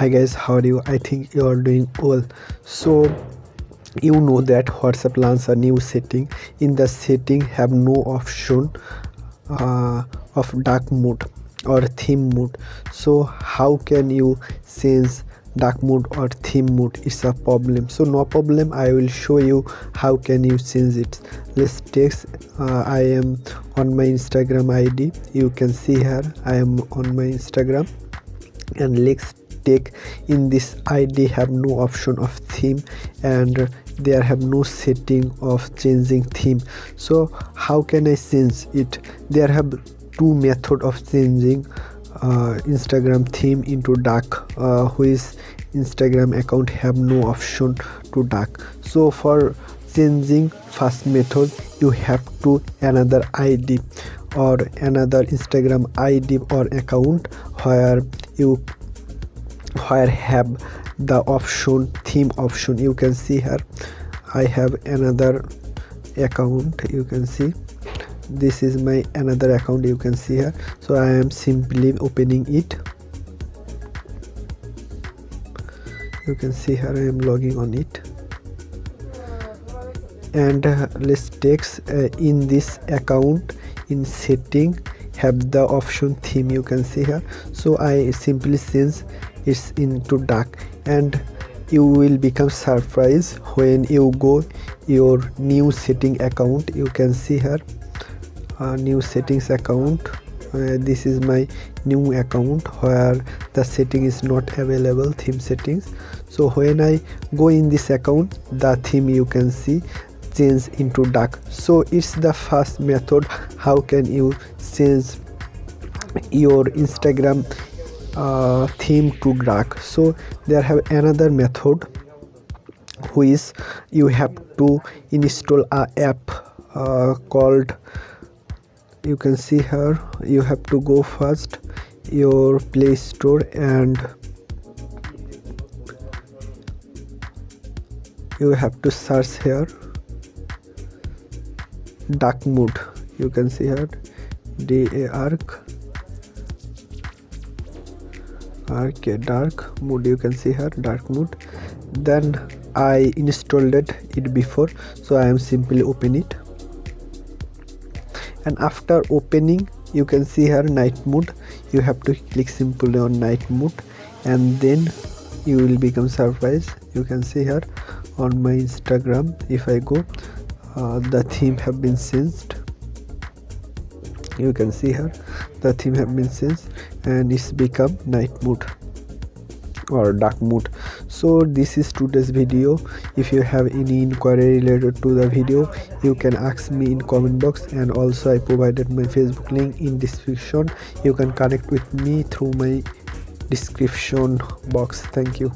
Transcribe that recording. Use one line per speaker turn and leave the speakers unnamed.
Hi guys, how are you? I think you are doing well. So you know that WhatsApp launched a new setting. In the setting have no option of dark mode or theme mode. So how can you change dark mode or theme mode? It's a problem. So no problem, I will show you how can you change it. Let's take I am on my Instagram ID. You can see here I am on my Instagram, and let's take in this ID have no option of theme, and there have no setting of changing theme. So how can I change it? There have two method of changing Instagram theme into dark, which Instagram account have no option to dark. So for changing first method, you have to another ID or another Instagram ID or account where have the option theme option. You can see here I have another account. You can see this is my another account. You can see here. So I am simply opening it. You can see here I am logging on it, and let's take in this account in setting have the option theme. You can see here. So I simply change it's into dark, and you will become surprised when you go your new setting account. You can see here new settings account. This is my new account where the setting is not available, theme settings. So when I go in this account, the theme you can see change into dark. So it's the first method how can you change your Instagram theme to dark. So there have another method which you have to install a app called, you can see here, you have to go first your Play Store and you have to search here dark mode. You can see here dark mode. You can see here dark mode. Then I installed it before, so I am simply open it, and after opening you can see here night mode. You have to click simply on night mode, and then you will become surprised. You can see here on my Instagram, if I go the theme have been changed. You can see here the theme have been changed and it's become night mode or dark mode. So this is today's video. If you have any inquiry related to the video, you can ask me in comment box, and also I provided my Facebook link in description. You can connect with me through my description box. Thank you.